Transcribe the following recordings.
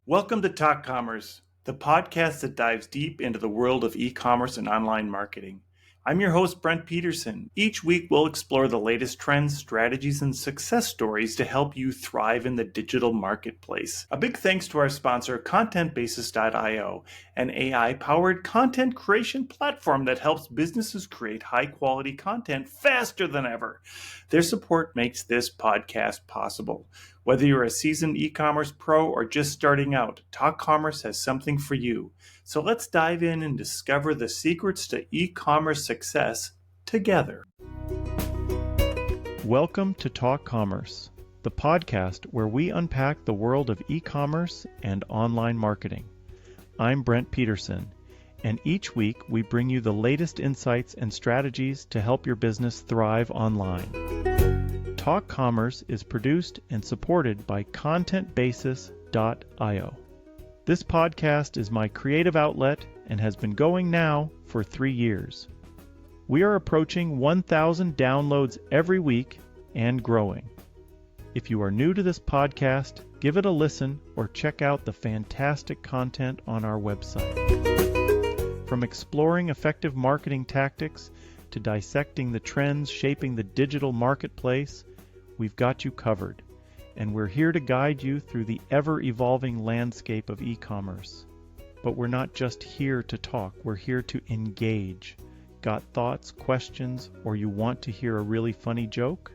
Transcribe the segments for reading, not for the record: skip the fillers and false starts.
Welcome to Talk Commerce, the podcast that dives deep into the world of e-commerce and online marketing. I'm your host, Brent Peterson. Each week, we'll explore the latest trends, strategies, and success stories to help you thrive in the digital marketplace. A big thanks to our sponsor, ContentBasis.io, an AI-powered content creation platform that helps businesses create high-quality content faster than ever. Their support makes this podcast possible. Whether you're a seasoned e-commerce pro or just starting out, Talk Commerce has something for you. So let's dive in and discover the secrets to e-commerce success together. Welcome to Talk Commerce, the podcast where we unpack the world of e-commerce and online marketing. I'm Brent Peterson, and each week we bring you the latest insights and strategies to help your business thrive online. Talk Commerce is produced and supported by ContentBasis.io. This podcast is my creative outlet and has been going now for 3 years. We are approaching 1,000 downloads every week and growing. If you are new to this podcast, give it a listen or check out the fantastic content on our website. From exploring effective marketing tactics to dissecting the trends shaping the digital marketplace, we've got you covered, and we're here to guide you through the ever-evolving landscape of e-commerce. But we're not just here to talk, we're here to engage. Got thoughts, questions, or you want to hear a really funny joke?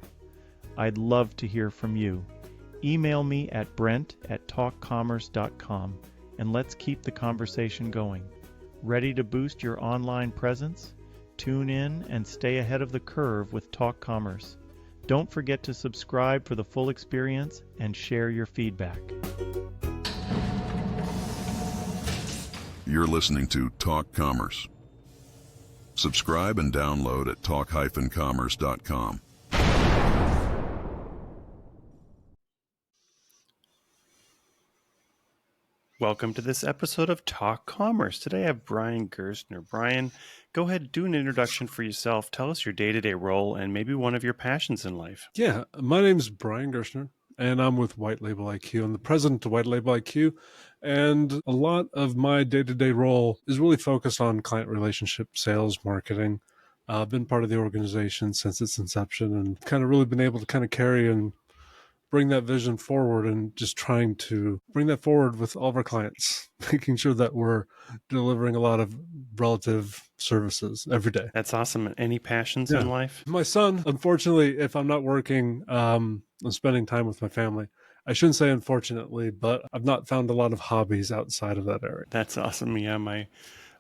I'd love to hear from you. Email me at brent@talkcommerce.com, and let's keep the conversation going. Ready to boost your online presence? Tune in and stay ahead of the curve with Talk Commerce. Don't forget to subscribe for the full experience and share your feedback. You're listening to Talk Commerce. Subscribe and download at talk-commerce.com. Welcome to this episode of Talk Commerce. Today I have Brian Gerstner. Brian, go ahead, do an introduction for yourself. Tell us your day-to-day role and maybe one of your passions in life. Yeah, my name is Brian Gerstner, and I'm with White Label IQ. I'm the president of White Label IQ, and a lot of my day-to-day role is really focused on client relationship, sales, marketing. I've been part of the organization since its inception and kind of really been able to kind of carry and bring that vision forward and just trying to bring that forward with all of our clients, making sure that we're delivering a lot of relative services every day. That's awesome. Any passions in life? My son, unfortunately, if I'm not working, I'm spending time with my family. I shouldn't say unfortunately, but I've not found a lot of hobbies outside of that area. That's awesome. Yeah,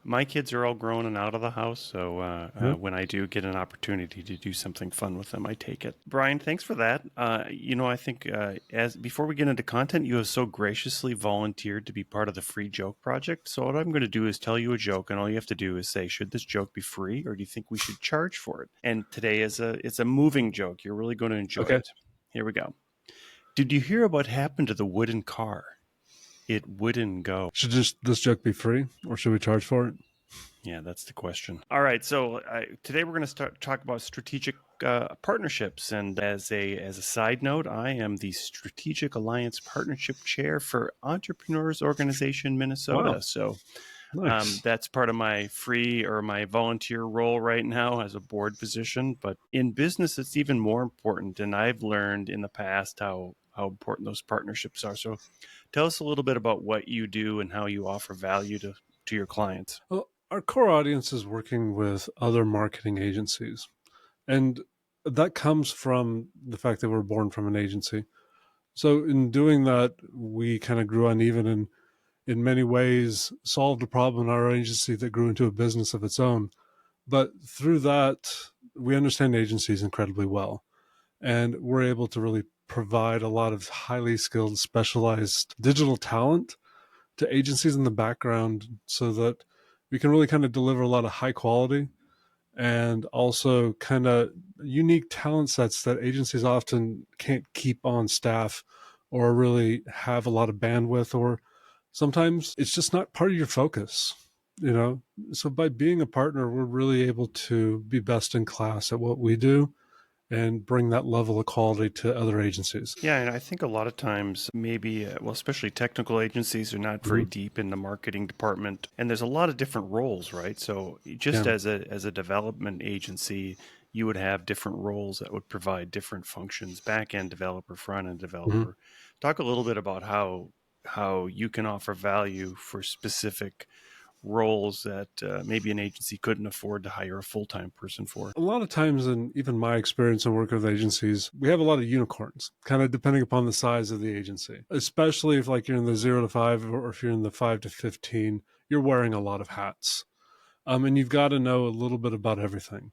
my kids are all grown and out of the house, so when I do get an opportunity to do something fun with them, I take it. Brian, thanks for that. I think as before we get into content, you have so graciously volunteered to be part of the Free Joke Project. So what I'm going to do is tell you a joke, and all you have to do is say, should this joke be free, or do you think we should charge for it? And today it's a moving joke. You're really going to enjoy it. Here we go. Did you hear what happened to the wooden car? It wouldn't go. Should this joke be free, or should we charge for it? Yeah, that's the question. All right, so today we're going to talk about strategic partnerships. And as a side note, I am the Strategic Alliance Partnership Chair for Entrepreneurs Organization Minnesota. Wow. So Nice. that's part of my free or my volunteer role right now as a board position. But in business, it's even more important. And I've learned in the past how important those partnerships are. So tell us a little bit about what you do and how you offer value to your clients. Well, our core audience is working with other marketing agencies. And that comes from the fact that we're born from an agency. So in doing that, we kind of grew uneven and in many ways solved a problem in our agency that grew into a business of its own. But through that, we understand agencies incredibly well. And we're able to really provide a lot of highly skilled, specialized digital talent to agencies in the background so that we can really kind of deliver a lot of high quality and also kind of unique talent sets that agencies often can't keep on staff or really have a lot of bandwidth, or sometimes it's just not part of your focus, So by being a partner, we're really able to be best in class at what we do and bring that level of quality to other agencies. Yeah, and I think a lot of times maybe, especially technical agencies are not very deep in the marketing department, and there's a lot of different roles, right? So just as a development agency, you would have different roles that would provide different functions: back-end developer, front-end developer. Talk a little bit about how you can offer value for specific roles that maybe an agency couldn't afford to hire a full-time person for. A lot of times, in even my experience in working with agencies, we have a lot of unicorns, kind of depending upon the size of the agency. Especially if like you're in the 0 to 5, or if you're in the 5 to 15, you're wearing a lot of hats. And you've got to know a little bit about everything.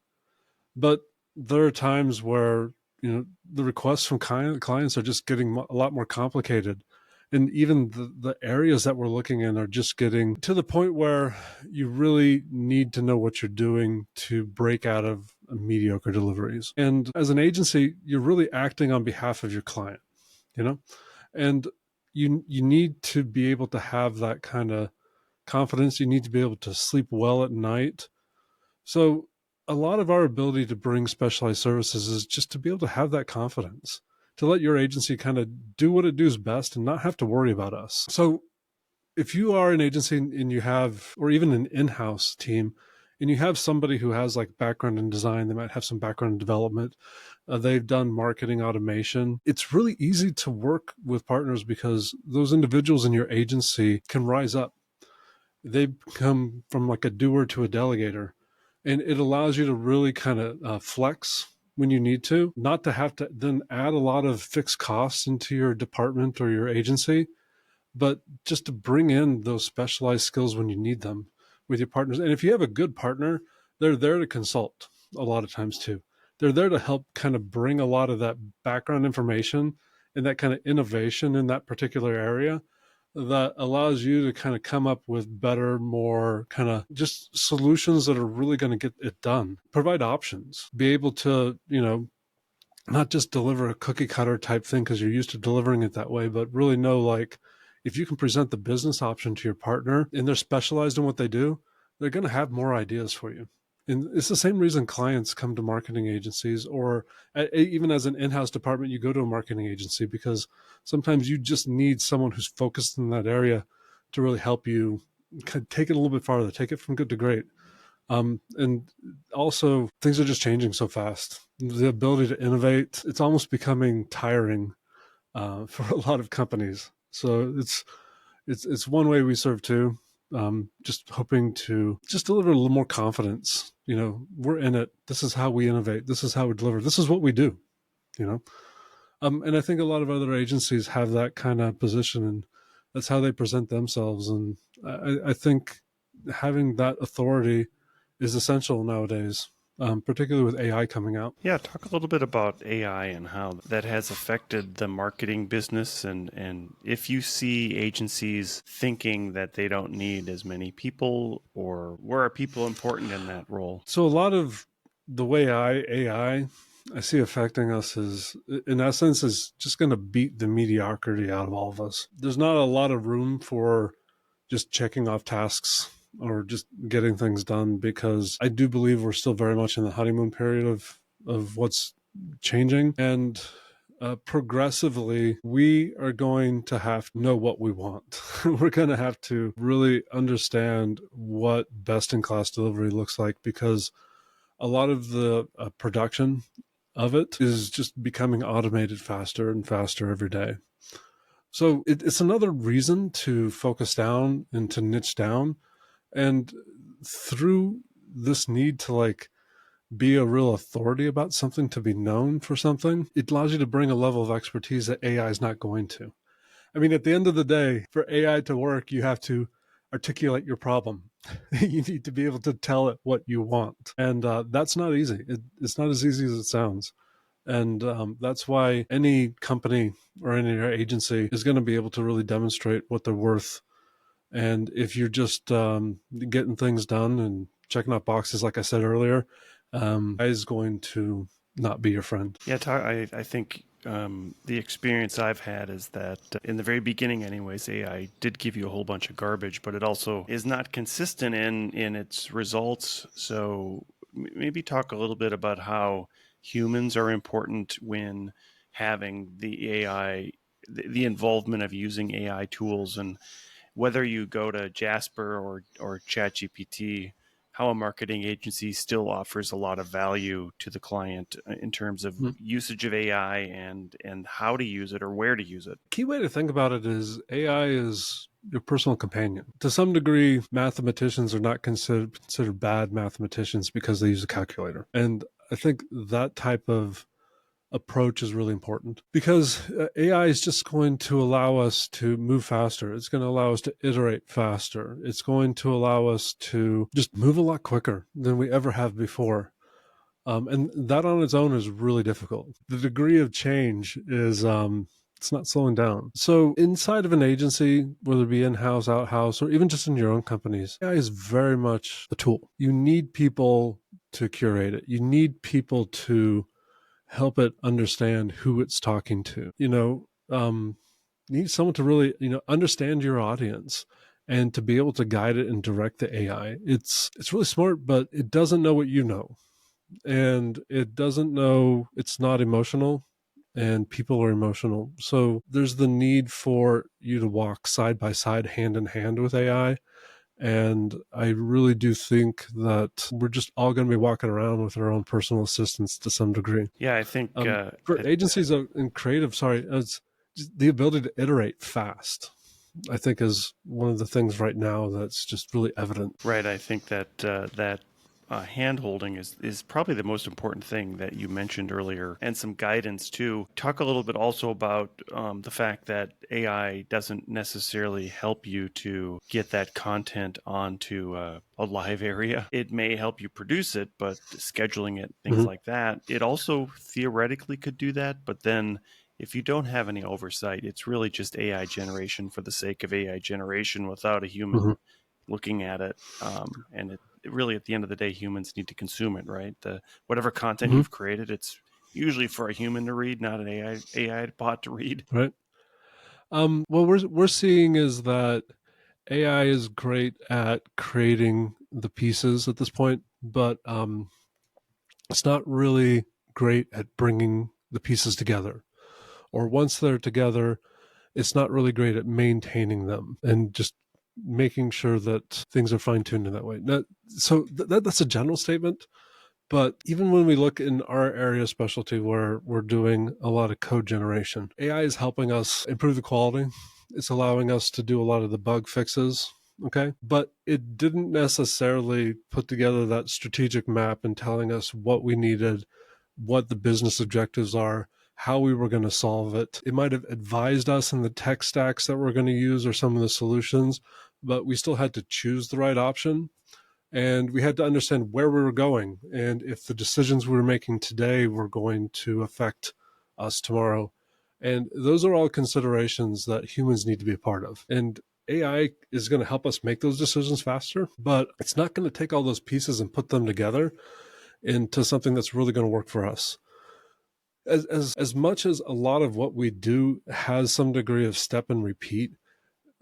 But there are times where, the requests from clients are just getting a lot more complicated. And even the areas that we're looking in are just getting to the point where you really need to know what you're doing to break out of mediocre deliveries. And as an agency, you're really acting on behalf of your client, and you need to be able to have that kind of confidence. You need to be able to sleep well at night. So a lot of our ability to bring specialized services is just to be able to have that confidence, to let your agency kind of do what it does best and not have to worry about us. So if you are an agency and you have, or even an in-house team, and you have somebody who has like background in design, they might have some background in development, they've done marketing automation, it's really easy to work with partners because those individuals in your agency can rise up. They come from like a doer to a delegator, and it allows you to really kind of flex when you need to, not to have to then add a lot of fixed costs into your department or your agency, but just to bring in those specialized skills when you need them with your partners. And if you have a good partner, they're there to consult a lot of times too. They're there to help kind of bring a lot of that background information and that kind of innovation in that particular area that allows you to kind of come up with better, more kind of just solutions that are really going to get it done. Provide options, be able to, not just deliver a cookie cutter type thing because you're used to delivering it that way, but really know, like, if you can present the business option to your partner and they're specialized in what they do, they're going to have more ideas for you. And it's the same reason clients come to marketing agencies, or even as an in-house department, you go to a marketing agency because sometimes you just need someone who's focused in that area to really help you take it a little bit farther, take it from good to great. And also, things are just changing so fast. The ability to innovate, it's almost becoming tiring for a lot of companies. So it's one way we serve too. Just hoping to just deliver a little more confidence. We're in it. This is how we innovate. This is how we deliver. This is what we do. And I think a lot of other agencies have that kind of position, and that's how they present themselves. And I think having that authority is essential nowadays, particularly with AI coming out. Yeah, talk a little bit about AI and how that has affected the marketing business, and if you see agencies thinking that they don't need as many people, or where are people important in that role? So a lot of the way AI I see affecting us is, in essence, is just going to beat the mediocrity out of all of us. There's not a lot of room for just checking off tasks or just getting things done, because I do believe we're still very much in the honeymoon period of what's changing. And progressively, we are going to have to know what we want. We're going to have to really understand what best-in-class delivery looks like, because a lot of the production of it is just becoming automated faster and faster every day. So it's another reason to focus down and to niche down. And through this need to be a real authority about something, to be known for something, it allows you to bring a level of expertise that AI is not going to. I mean, at the end of the day, for AI to work, you have to articulate your problem. You need to be able to tell it what you want. And that's not easy. It's not as easy as it sounds. And that's why any company or any agency is going to be able to really demonstrate what they're worth. And if you're just getting things done and checking off boxes, like I said earlier, is going to not be your friend. Yeah, I think the experience I've had is that in the very beginning anyways, AI did give you a whole bunch of garbage, but it also is not consistent in its results. So maybe talk a little bit about how humans are important when having the AI, the involvement of using AI tools, and whether you go to Jasper or ChatGPT, how a marketing agency still offers a lot of value to the client in terms of usage of AI and how to use it or where to use it. Key way to think about it is AI is your personal companion. To some degree, mathematicians are not considered bad mathematicians because they use a calculator. And I think that type of approach is really important because AI is just going to allow us to move faster. It's going to allow us to iterate faster. It's going to allow us to just move a lot quicker than we ever have before. And that on its own is really difficult. The degree of change is it's not slowing down. So inside of an agency, whether it be in-house, out-house, or even just in your own companies, AI is very much a tool. You need people to curate it. You need people to help it understand who it's talking to. You need someone to really, understand your audience and to be able to guide it and direct the AI. It's really smart, but it doesn't know what you know. And it doesn't know, it's not emotional, and people are emotional. So there's the need for you to walk side by side, hand in hand with AI. And I really do think that we're just all going to be walking around with our own personal assistants to some degree. Yeah, I think for agencies and creative, it's the ability to iterate fast, I think, is one of the things right now that's just really evident. Right. I think that hand-holding is probably the most important thing that you mentioned earlier, and some guidance too. Talk a little bit also about the fact that AI doesn't necessarily help you to get that content onto a live area. It may help you produce it, but scheduling it, things like that. It also theoretically could do that, but then if you don't have any oversight, it's really just AI generation for the sake of AI generation without a human looking at it. And it really, at the end of the day, humans need to consume it, right? Whatever content you've created, it's usually for a human to read, not an AI bot to read. Right. What we're seeing is that AI is great at creating the pieces at this point, but it's not really great at bringing the pieces together. Or once they're together, it's not really great at maintaining them and just making sure that things are fine-tuned in that way. That's a general statement, but even when we look in our area of specialty where we're doing a lot of code generation, AI is helping us improve the quality. It's allowing us to do a lot of the bug fixes, okay? But it didn't necessarily put together that strategic map and telling us what we needed, what the business objectives are, how we were going to solve it. It might have advised us in the tech stacks that we're going to use or some of the solutions, but we still had to choose the right option. And we had to understand where we were going and if the decisions we were making today were going to affect us tomorrow. And those are all considerations that humans need to be a part of. And AI is going to help us make those decisions faster, but it's not going to take all those pieces and put them together into something that's really going to work for us. As much as a lot of what we do has some degree of step and repeat,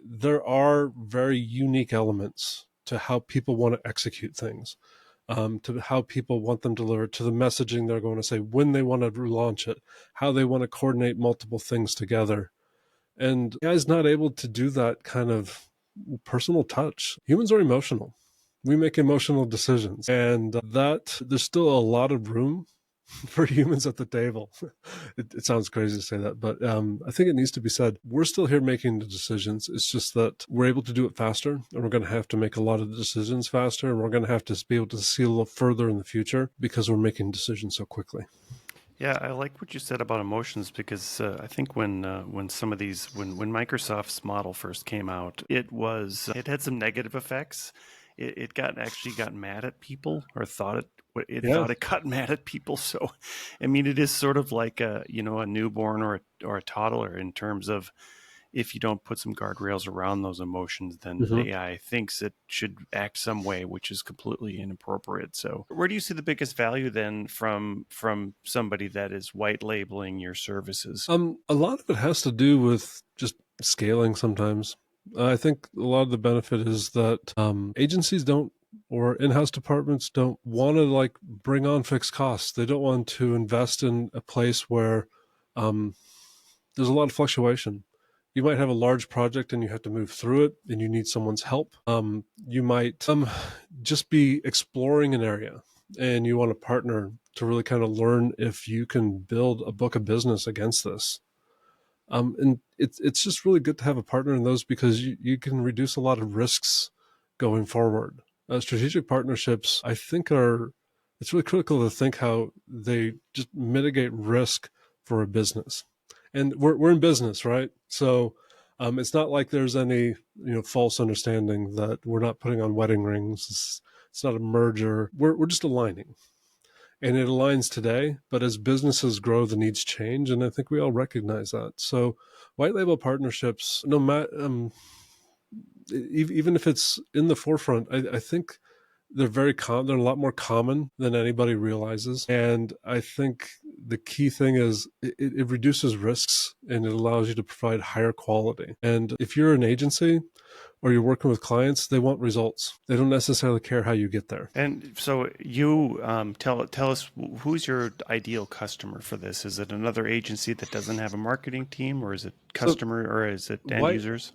there are very unique elements to how people want to execute things, to how people want them delivered, to the messaging they're going to say, when they want to relaunch it, how they want to coordinate multiple things together. And AI is not able to do that kind of personal touch. Humans are emotional. We make emotional decisions, and that there's still a lot of room for humans at the table. It sounds crazy to say that, but I think it needs to be said. We're still here making the decisions. It's just that we're able to do it faster, and we're going to have to make a lot of the decisions faster, and we're going to have to be able to see a little further in the future because we're making decisions so quickly. Yeah, I like what you said about emotions because I think when some of these when Microsoft's model first came out, it had some negative effects. It got mad at people, or thought it got mad at people. So, I mean, it is sort of like a newborn or a toddler in terms of, if you don't put some guardrails around those emotions, then the AI thinks it should act some way, which is completely inappropriate. So where do you see the biggest value then from somebody that is white labeling your services? A lot of it has to do with just scaling sometimes. I think a lot of the benefit is that agencies don't or in-house departments don't want to like bring on fixed costs. They don't want to invest in a place where there's a lot of fluctuation. You might have a large project and you have to move through it and you need someone's help. You might just be exploring an area and you want a partner to really kind of learn if you can build a book of business against this. And it's just really good to have a partner in those because you can reduce a lot of risks going forward. Strategic partnerships, I think, it's really critical to think how they just mitigate risk for a business. And we're in business, right? So it's not like there's any false understanding that we're not putting on wedding rings. It's not a merger. We're just aligning. And it aligns today, but as businesses grow, the needs change, and I think we all recognize that. So, white label partnerships, no matter even if it's in the forefront, I think they're very common. They're a lot more common than anybody realizes, and I think the key thing is it reduces risks and it allows you to provide higher quality. And if you're an agency or you're working with clients, they want results. They don't necessarily care how you get there. And so you tell us, who's your ideal customer for this? Is it another agency that doesn't have a marketing team, or is it customer, or is it end users?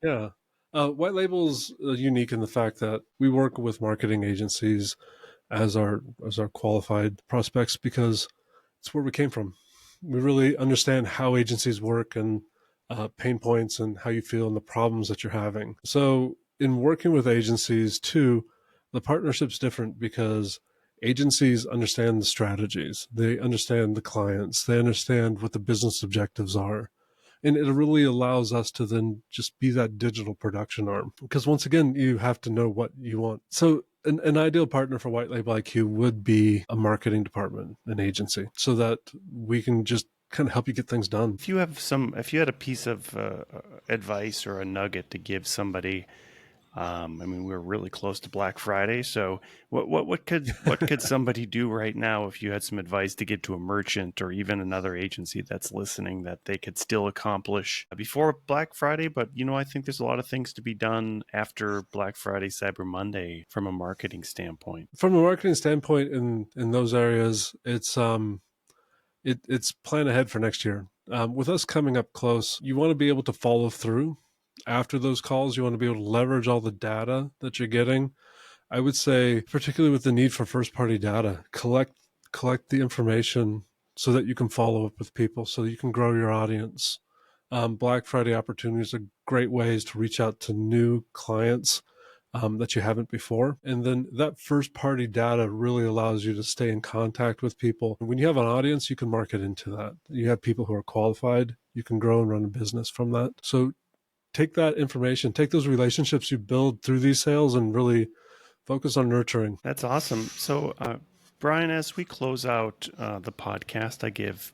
Yeah. White Label's unique in the fact that we work with marketing agencies as our qualified prospects because it's where we came from. We really understand how agencies work and pain points and how you feel and the problems that you're having. So in working with agencies too, the partnership's different because agencies understand the strategies. They understand the clients. They understand what the business objectives are. And it really allows us to then just be that digital production arm. Because once again, you have to know what you want. So an ideal partner for White Label IQ would be a marketing department, an agency, so that we can just kind of help you get things done. If you had a piece of advice or a nugget to give somebody, we're really close to Black Friday. So what could somebody do right now if you had some advice to give to a merchant or even another agency that's listening that they could still accomplish before Black Friday? But, I think there's a lot of things to be done after Black Friday, Cyber Monday from a marketing standpoint. From a marketing standpoint in those areas, it's plan ahead for next year. With us coming up close, you want to be able to follow through. After those calls, you want to be able to leverage all the data that you're getting. I would say, particularly with the need for first-party data, collect the information so that you can follow up with people, so that you can grow your audience. Black Friday opportunities are great ways to reach out to new clients that you haven't before. And then that first-party data really allows you to stay in contact with people. When you have an audience, you can market into that. You have people who are qualified. You can grow and run a business from that. So take that information, take those relationships you build through these sales and really focus on nurturing. That's awesome. So, Brian, as we close out the podcast, I give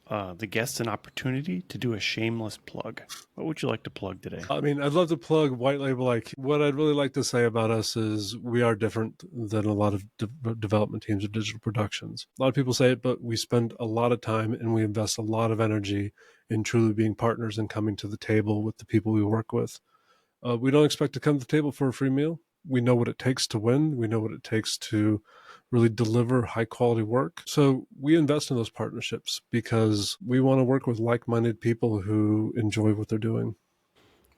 the guests an opportunity to do a shameless plug. What would you like to plug today? I'd love to plug White Label IQ. What I'd really like to say about us is we are different than a lot of development teams or digital productions. A lot of people say it, but we spend a lot of time and we invest a lot of energy in truly being partners and coming to the table with the people we work with. We don't expect to come to the table for a free meal. We know what it takes to win. We know what it takes to really deliver high quality work. So we invest in those partnerships because we want to work with like-minded people who enjoy what they're doing.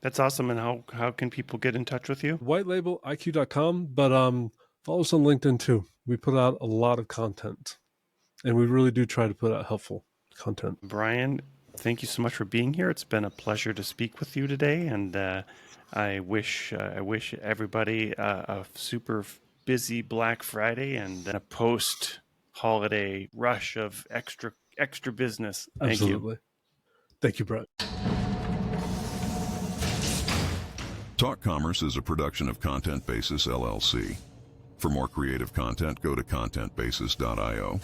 That's awesome. And how can people get in touch with you? whitelabeliq.com, but follow us on LinkedIn too. We put out a lot of content and we really do try to put out helpful content. Brian, thank you so much for being here. It's been a pleasure to speak with you today. And I wish everybody a super busy Black Friday and a post-holiday rush of extra business. Thank Absolutely. You. Thank you, Brent. Talk Commerce is a production of Content Basis, LLC. For more creative content, go to contentbasis.io.